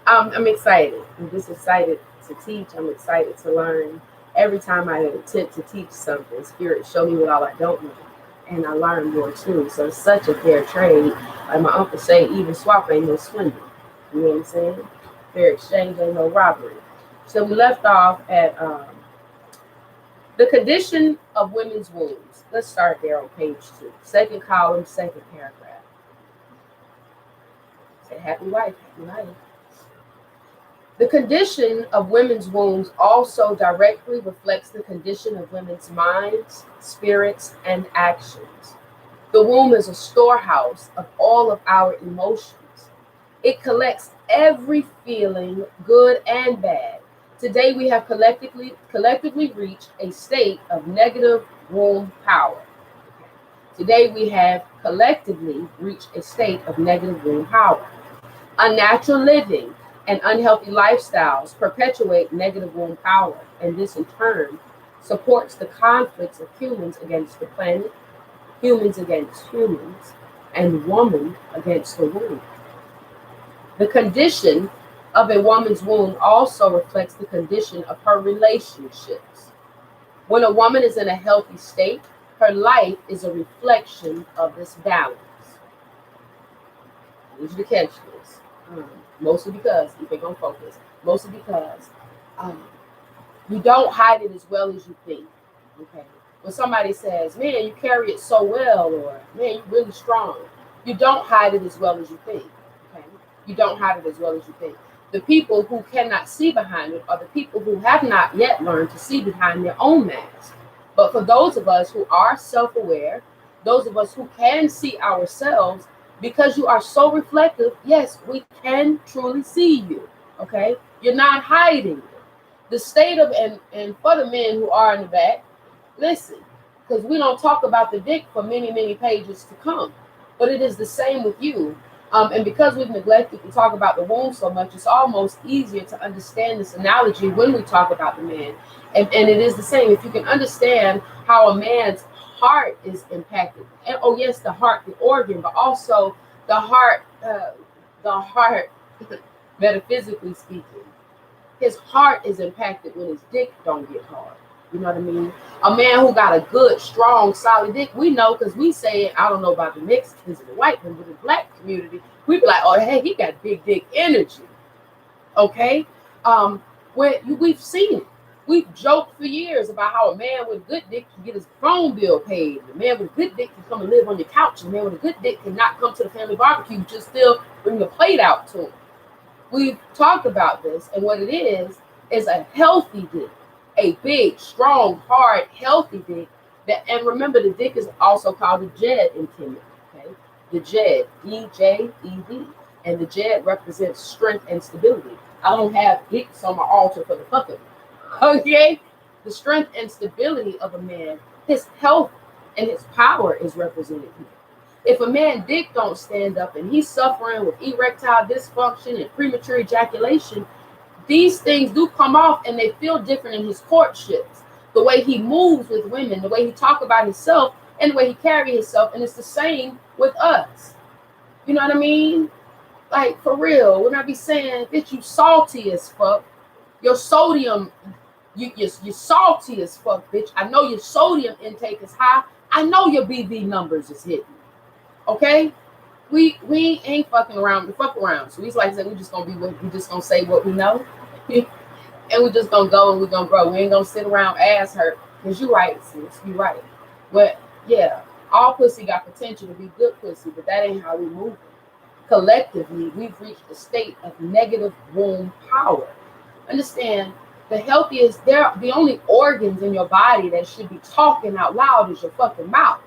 I'm excited. I'm just excited to teach. I'm excited to learn. Every time I attempt to teach something, Spirit show me what all I don't know, and I learn more too. So it's such a fair trade. Like my uncle say, even swap ain't no swindle. You know what I'm saying? Fair exchange ain't no robbery. So we left off at the condition of women's wombs. Let's start there on page 2. Second column, second paragraph. Say happy wife, happy life. The condition of women's wombs also directly reflects the condition of women's minds, spirits, and actions. The womb is a storehouse of all of our emotions. It collects every feeling, good and bad. Today we have collectively reached a state of negative womb power. Today we have collectively reached a state of negative womb power. Unnatural living and unhealthy lifestyles perpetuate negative womb power, and this in turn supports the conflicts of humans against the planet, humans against humans, and woman against the womb. The condition of a woman's womb also reflects the condition of her relationships. When a woman is in a healthy state, her life is a reflection of this balance. I need you to catch this. Mostly because, if you're going to focus, mostly because you don't hide it as well as you think. Okay. When somebody says, man, you carry it so well, or man, you're really strong, you don't hide it as well as you think. Okay. You don't hide it as well as you think. The people who cannot see behind it are the people who have not yet learned to see behind their own mask. But for those of us who are self-aware, those of us who can see ourselves, because you are so reflective, yes, we can truly see you. Okay? You're not hiding it. The state of, and for the men who are in the back, listen, because we don't talk about the dick for many, many pages to come. But it is the same with you. And because we've neglected to talk about the womb so much, it's almost easier to understand this analogy when we talk about the man. And it is the same. If you can understand how a man's heart is impacted, and oh yes, the heart, the organ, but also the heart, metaphysically speaking, his heart is impacted when his dick don't get hard. You know what I mean? A man who got a good, strong, solid dick, we know because we say it. I don't know about the Mexicans and the white men, but the black community, we be like, oh, hey, he got big dick energy. Okay? We've seen it. We've joked for years about how a man with a good dick can get his phone bill paid. A man with a good dick can come and live on your couch. A man with a good dick can not come to the family barbecue, just still bring the plate out to him. We've talked about this, and what it is a healthy dick. A big, strong, hard, healthy dick. And remember, the dick is also called the jed in Kemet. Okay? The jed, E-J-E-D. And the jed represents strength and stability. I don't have dicks on my altar for the fuck of it. Okay? The strength and stability of a man, his health and his power is represented here. If a man dick don't stand up and he's suffering with erectile dysfunction and premature ejaculation, these things do come off and they feel different in his courtships. The way he moves with women, the way he talk about himself, and the way he carry himself. And it's the same with us. You know what I mean? Like, for real, when I be saying, bitch, you salty as fuck, your sodium, you're salty as fuck, bitch. I know your sodium intake is high. I know your BV numbers is hitting. Okay? We ain't fucking around to fuck around. So he's like, we just gonna say what we know. And we just gonna go and we gonna grow. We ain't gonna sit around ass hurt. Because you right, sis. You right. But yeah, all pussy got potential to be good pussy, but that ain't how we move. Collectively, we've reached a state of negative womb power. Understand, the healthiest, the only organs in your body that should be talking out loud is your fucking mouth.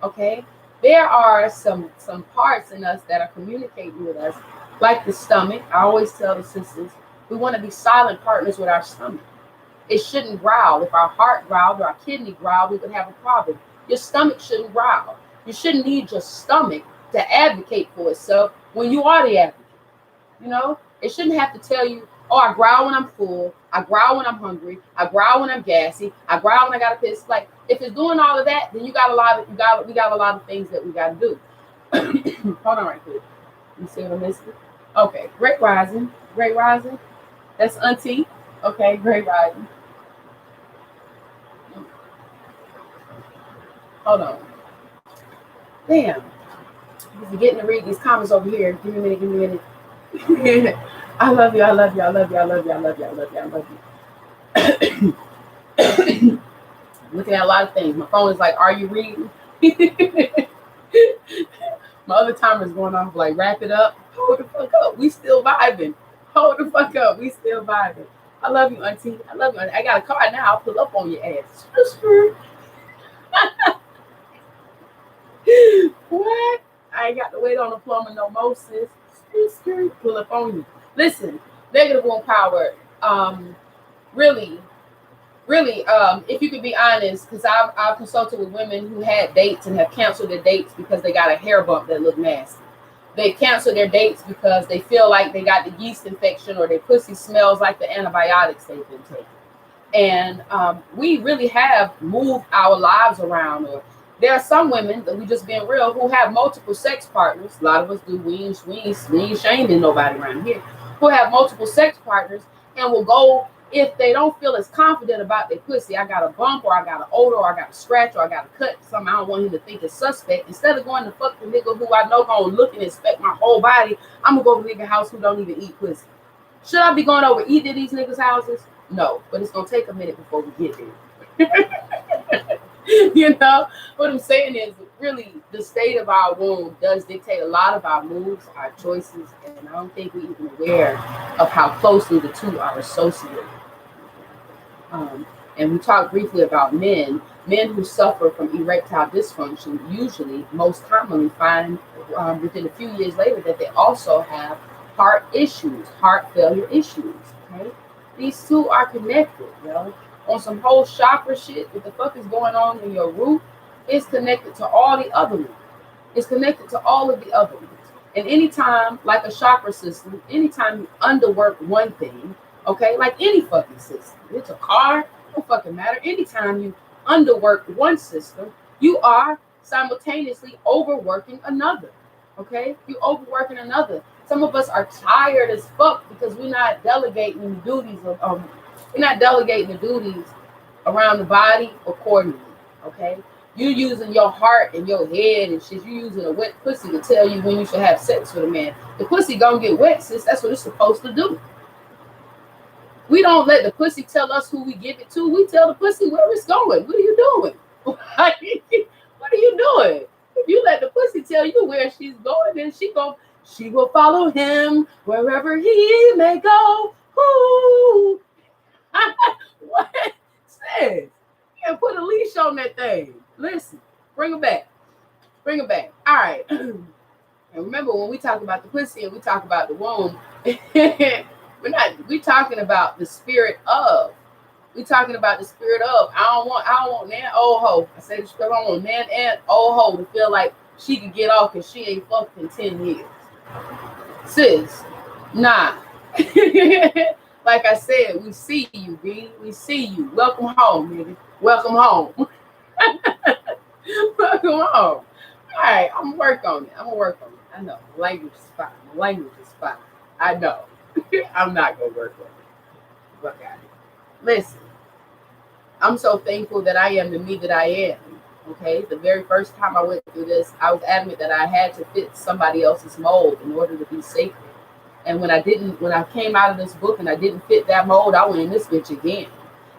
Okay? There are some parts in us that are communicating with us, like the stomach. I always tell the sisters, we want to be silent partners with our stomach. It shouldn't growl. If our heart growled or our kidney growled, we would have a problem. Your stomach shouldn't growl. You shouldn't need your stomach to advocate for itself when you are the advocate. You know, it shouldn't have to tell you, oh, I growl when I'm full. I growl when I'm hungry. I growl when I'm gassy. I growl when I gotta piss. Like, if it's doing all of that, then we got a lot of things that we gotta do. Hold on right quick. You see what I'm missing? Okay, great rising. Great rising. That's Auntie. Okay, great rising. Hold on. Damn. I'm forgetting to read these comments over here. Give me a minute. I love you. Looking at a lot of things. My phone is like, are you reading? My other timer is going off like, wrap it up. Hold the fuck up. We still vibing. Hold the fuck up. We still vibing. I love you, Auntie. I love you, Auntie. I got a car now. I'll pull up on your ass. What? I ain't got to wait on the plumber no more, sis. Pull up on you. Listen, negative womb power. Really, if you could be honest, because I've consulted with women who had dates and have canceled their dates because they got a hair bump that looked nasty. They cancel their dates because they feel like they got the yeast infection or their pussy smells like the antibiotics they've been taking. And we really have moved our lives around. Or there are some women, that we just being real, who have multiple sex partners. A lot of us do. We ain't shaming nobody around here. Who have multiple sex partners and will go, if they don't feel as confident about their pussy, I got a bump or I got an odor or I got a scratch or I got a cut, something I don't want him to think is suspect. Instead of going to fuck the nigga who I know gonna look and inspect my whole body, I'm gonna go to the nigga house who don't even eat pussy. Should I be going over eating these niggas' houses? No, but it's gonna take a minute before we get there. You know, what I'm saying is really the state of our womb does dictate a lot of our moves, our choices, and I don't think we're even aware of how closely the two are associated. And we talked briefly about men who suffer from erectile dysfunction usually most commonly find within a few years later that they also have heart issues, heart failure issues. Okay, these two are connected, you know. On some whole chakra shit, what the fuck is going on in your root is connected to all the other ones. It's connected to all of the other ones. And anytime, like a chakra system, anytime you underwork one thing, okay, like any fucking system, it's a car, don't fucking matter. Anytime you underwork one system, you are simultaneously overworking another. Okay, you overworking another. Some of us are tired as fuck because we're not delegating the duties of we're not delegating the duties around the body accordingly. Okay, you using your heart and your head and shit. You using a wet pussy to tell you when you should have sex with a man. The pussy gonna get wet, sis. That's what it's supposed to do. We don't let the pussy tell us who we give it to. We tell the pussy where it's going. What are you doing? What are you doing? If you let the pussy tell you where she's going, then she will follow him wherever he may go. Ooh. What? Says. Yeah, put a leash on that thing. Listen, bring it back. Bring it back. All right. And remember, when we talk about the pussy and we talk about the womb, we talking about the spirit of. We talking about the spirit of. I don't want nan old hoe. I said the script. I don't want nan and old hoe to feel like she can get off because she ain't fucked in 10 years. Sis, nah. Like I said, we see you, B. We see you. Welcome home, nigga. Welcome home. Welcome home. All right, I'm gonna work on it. I know. Language is fine. I know. I'm not gonna work on it. Fuck out of it. Listen, I'm so thankful that I am the me that I am. Okay, the very first time I went through this, I was adamant that I had to fit somebody else's mold in order to be sacred. And when I came out of this book and I didn't fit that mold, I went in this bitch again.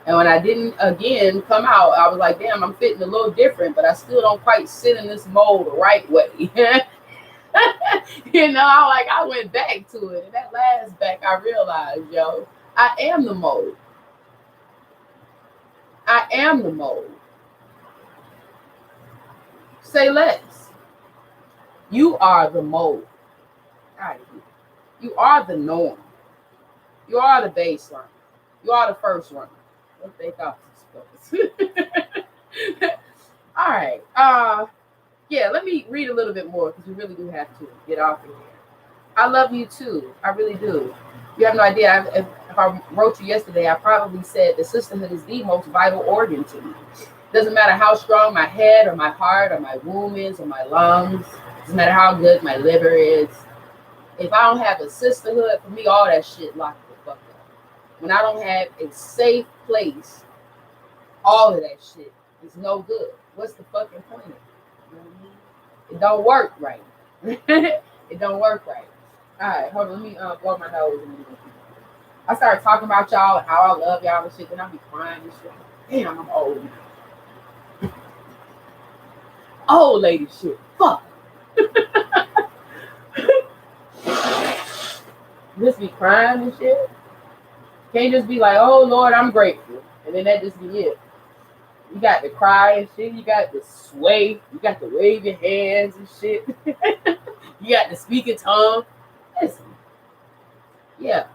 And when I didn't again come out, I was like, damn, I'm fitting a little different, but I still don't quite sit in this mold the right way. I went back to it. And that last back, I realized, yo, I am the mold. I am the mold. Say less. You are the mold. All right. You are the norm. You are the baseline. You are the first runner. What they thought you supposed. All right. Yeah, let me read a little bit more because we really do have to get off of here. I love you too. I really do. You have no idea. If I wrote you yesterday, I probably said that sisterhood is the most vital organ to me. Doesn't matter how strong my head or my heart or my womb is or my lungs. Doesn't matter how good my liver is. If I don't have a sisterhood, for me, all that shit locked the fuck up. When I don't have a safe place, all of that shit is no good. What's the fucking point of it? You know what I mean? It don't work right. It don't work right. All right, hold on. Let me blow my nose. I started talking about y'all and how I love y'all and shit, and I be crying and shit. Damn, I'm old now. Old lady shit. Fuck. Just be crying and shit. Can't just be like, oh Lord, I'm grateful. And then that just be it. You got to cry and shit. You got to sway. You got to wave your hands and shit. You got to speak in tongues. Listen. Yeah.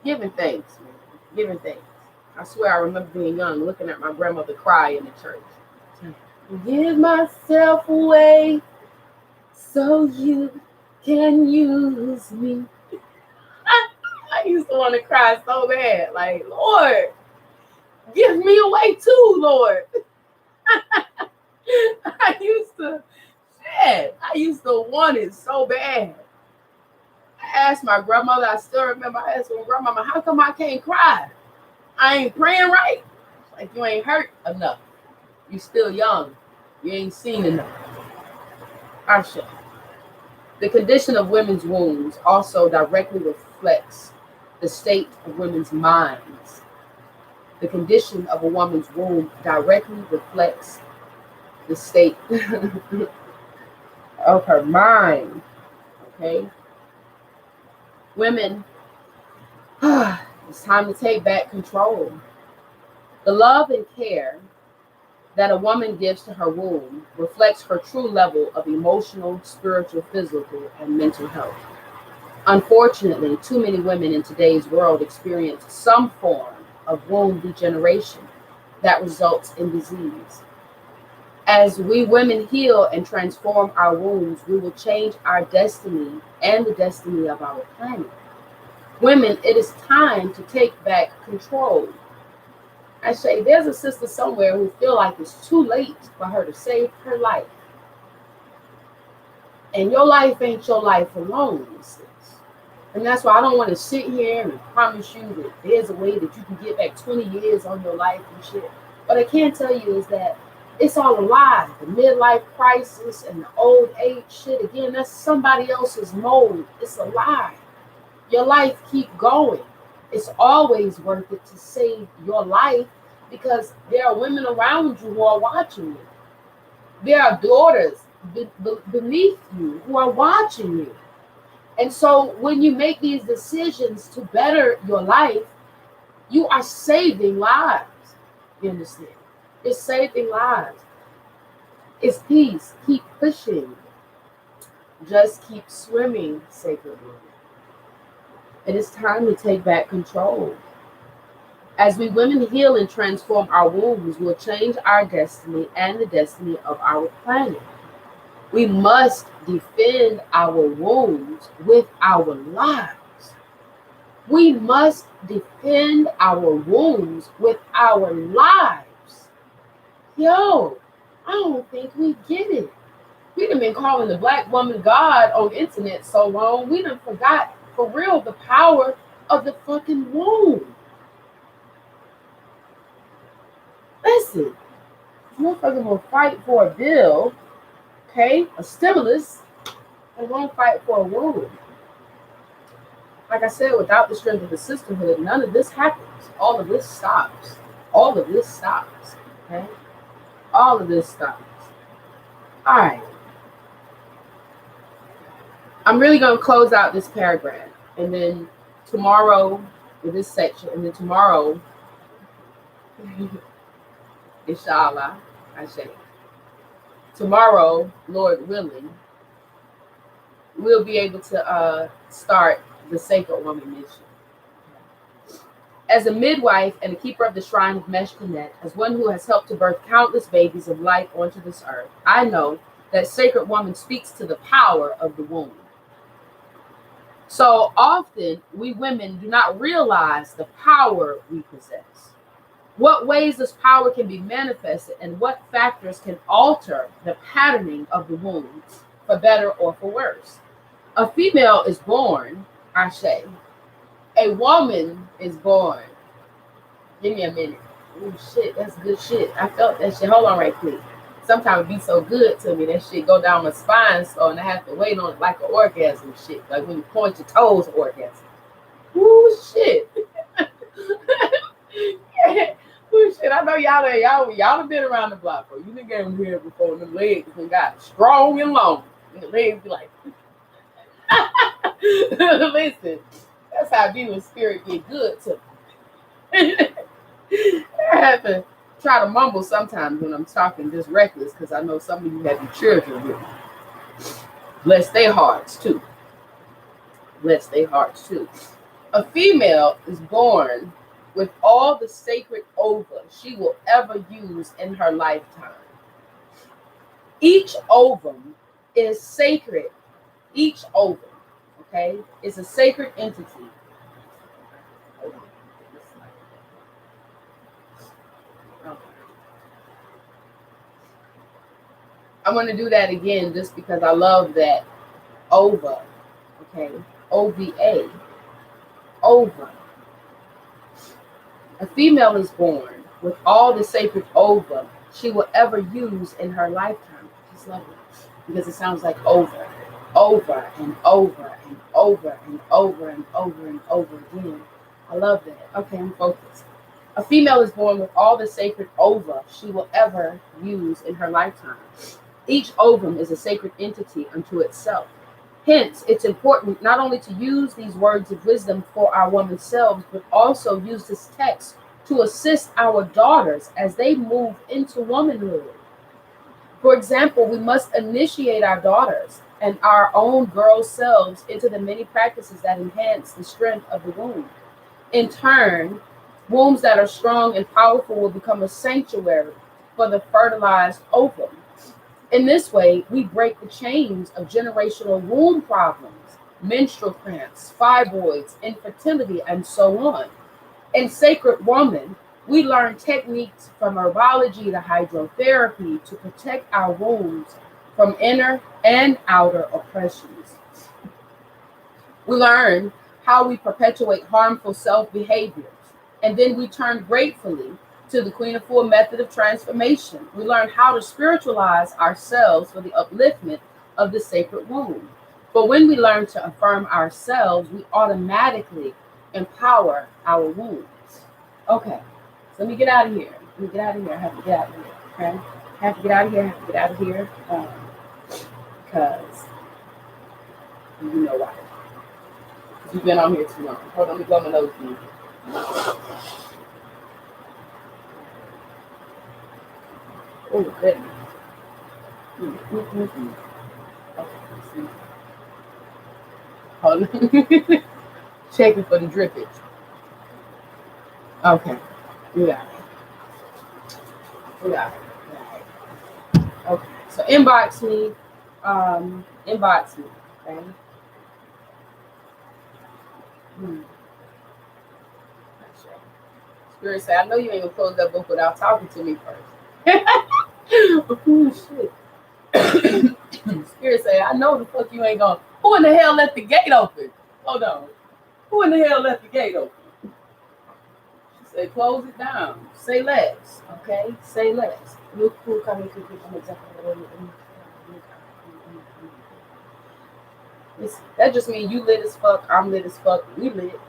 Giving thanks, man. Giving thanks. I swear I remember being young, looking at my grandmother cry in the church. Give myself away so you can use me. I used to want to cry so bad. Like, Lord, give me away too, Lord. I used to want it so bad. I asked my grandmother, I still remember, I asked my grandmama, how come I can't cry? I ain't praying right. Like, you ain't hurt enough. You still young. You ain't seen enough. Asha. The condition of women's wombs also directly reflects the state of women's minds. The condition of a woman's womb directly reflects the state of her mind. Okay? Women, it's time to take back control. The love and care that a woman gives to her womb reflects her true level of emotional, spiritual, physical, and mental health. Unfortunately, too many women in today's world experience some form of womb degeneration that results in disease. As we women heal and transform our wombs, we will change our destiny and the destiny of our planet. Women, it is time to take back control. I say there's a sister somewhere who feel like it's too late for her to save her life. And your life ain't your life alone, sis. And that's why I don't want to sit here and promise you that there's a way that you can get back 20 years on your life and shit. What I can tell you is that it's all a lie. The midlife crisis and the old age shit, again, that's somebody else's mold. It's a lie. Your life keep going. It's always worth it to save your life because there are women around you who are watching you. There are daughters beneath you who are watching you. And so when you make these decisions to better your life, you are saving lives. You understand? It's saving lives. It's peace. Keep pushing. Just keep swimming, sacred woman. It is time to take back control. As we women heal and transform our wombs, we'll change our destiny and the destiny of our planet. We must defend our wombs with our lives. We must defend our wombs with our lives. Yo, I don't think we get it. We done been calling the black woman God on the internet so long, we done forgot for real the power of the fucking womb. Listen, motherfuckers will fight for a bill, okay, a stimulus, and won't fight for a womb. Like I said, without the strength of the sisterhood, none of this happens. All of this stops. All of this stops. Okay? All of this stops. All right. I'm really going to close out this paragraph. And then tomorrow, with this section, and then tomorrow, inshallah, I say, tomorrow, Lord willing, we'll be able to start the Sacred Woman mission. As a midwife and a keeper of the shrine of Meshkanet, as one who has helped to birth countless babies of light onto this earth, I know that Sacred Woman speaks to the power of the womb. So often, we women do not realize the power we possess. What ways this power can be manifested and what factors can alter the patterning of the womb, for better or for worse. A female is born, I say. A woman is born. Give me a minute. Oh shit, that's good shit. I felt that shit. Hold on right quick. Sometimes it be so good to me, that shit go down my spine so, and I have to wait on it like an orgasm shit. Like when you point your toes, orgasm. Ooh shit. Ooh shit. I know y'all have been around the block, bro. You done came here before, the legs got strong and long. And the legs be like, listen, that's how demon spirit get good to me. I have to try to mumble sometimes when I'm talking just reckless because I know some of you have your children with me. Bless their hearts too. Bless their hearts too. A female is born with all the sacred ova she will ever use in her lifetime. Each ovum is sacred. Each ovum, okay, is a sacred entity. I'm going to do that again just because I love that ova, okay, OVA, ova. A female is born with all the sacred ova she will ever use in her lifetime. I just love it because it sounds like over and over and over and over and over and over again. I love that. Okay, I'm focused. A female is born with all the sacred ova she will ever use in her lifetime. Each ovum is a sacred entity unto itself. Hence, it's important not only to use these words of wisdom for our woman selves, but also use this text to assist our daughters as they move into womanhood. For example, we must initiate our daughters and our own girl selves into the many practices that enhance the strength of the womb. In turn, wombs that are strong and powerful will become a sanctuary for the fertilized ovum. In this way, we break the chains of generational womb problems, menstrual cramps, fibroids, infertility, and so on. In Sacred Woman, we learn techniques from herbology to hydrotherapy to protect our wombs from inner and outer oppressions. We learn how we perpetuate harmful self behaviors, and then we turn gratefully to the Queen of Four method of transformation. We learn how to spiritualize ourselves for the upliftment of the sacred womb. But when we learn to affirm ourselves, we automatically empower our wombs. Okay, so let me get out of here. Let me get out of here. I have to get out of here. Okay, I have to get out of here. I have to get out of here because you know why. You've been on here too long. Hold on, let me blow my nose for you. Oh, goodness. Okay, let's see. Hold on. Checking for the drippage. Okay, we got it. We got it. Okay, so inbox me. Inbox me. Okay. Spirit say, I know you ain't gonna close that book without talking to me first. Oh shit. Spirit say, I know the fuck you ain't gonna. Who in the hell left the gate open? Hold on. Who in the hell left the gate open? She said, close it down. Say less. Okay? Say less. That just means you lit as fuck, I'm lit as fuck, we lit.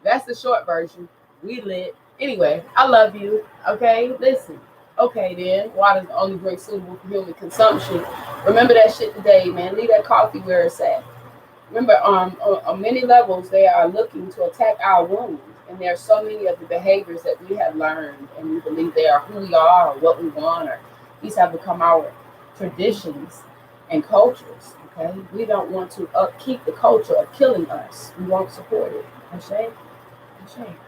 That's the short version. We lit. Anyway, I love you. Okay, listen. Okay, then. Water is the only drink suitable for human consumption. Remember that shit today, man. Leave that coffee where it's at. Remember, on many levels, they are looking to attack our wounds. And there are so many of the behaviors that we have learned, and we believe they are who we are or what we want, or these have become our traditions and cultures. Okay, we don't want to upkeep the culture of killing us. We won't support it. Okay?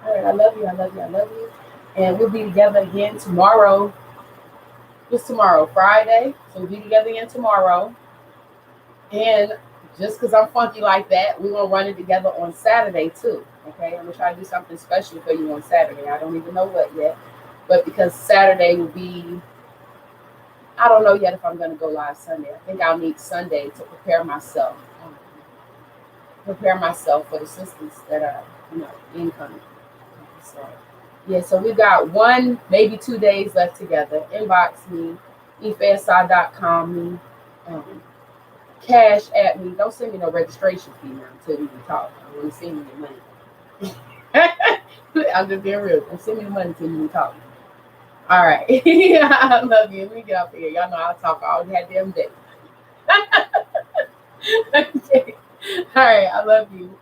All right, I love you, I love you, I love you. And we'll be together again tomorrow. What's tomorrow? Friday. So we'll be together again tomorrow. And just because I'm funky like that, we're going to run it together on Saturday too. Okay? I'm going to try to do something special for you on Saturday. I don't even know what yet. But because Saturday will be, I don't know yet if I'm going to go live Sunday. I think I'll need Sunday to prepare myself. Prepare myself for the sisters that are, incoming. So, yeah, so we got 1, maybe 2 days left together. Inbox me, ifeasa.com, me, cash at me. Don't send me no registration fee now until we can talk. I want to send me the money. I'm just being real. Don't send me the money until you can talk. All right. I love you. Let me get out here. Y'all know I'll talk all goddamn day. Okay. All right. I love you.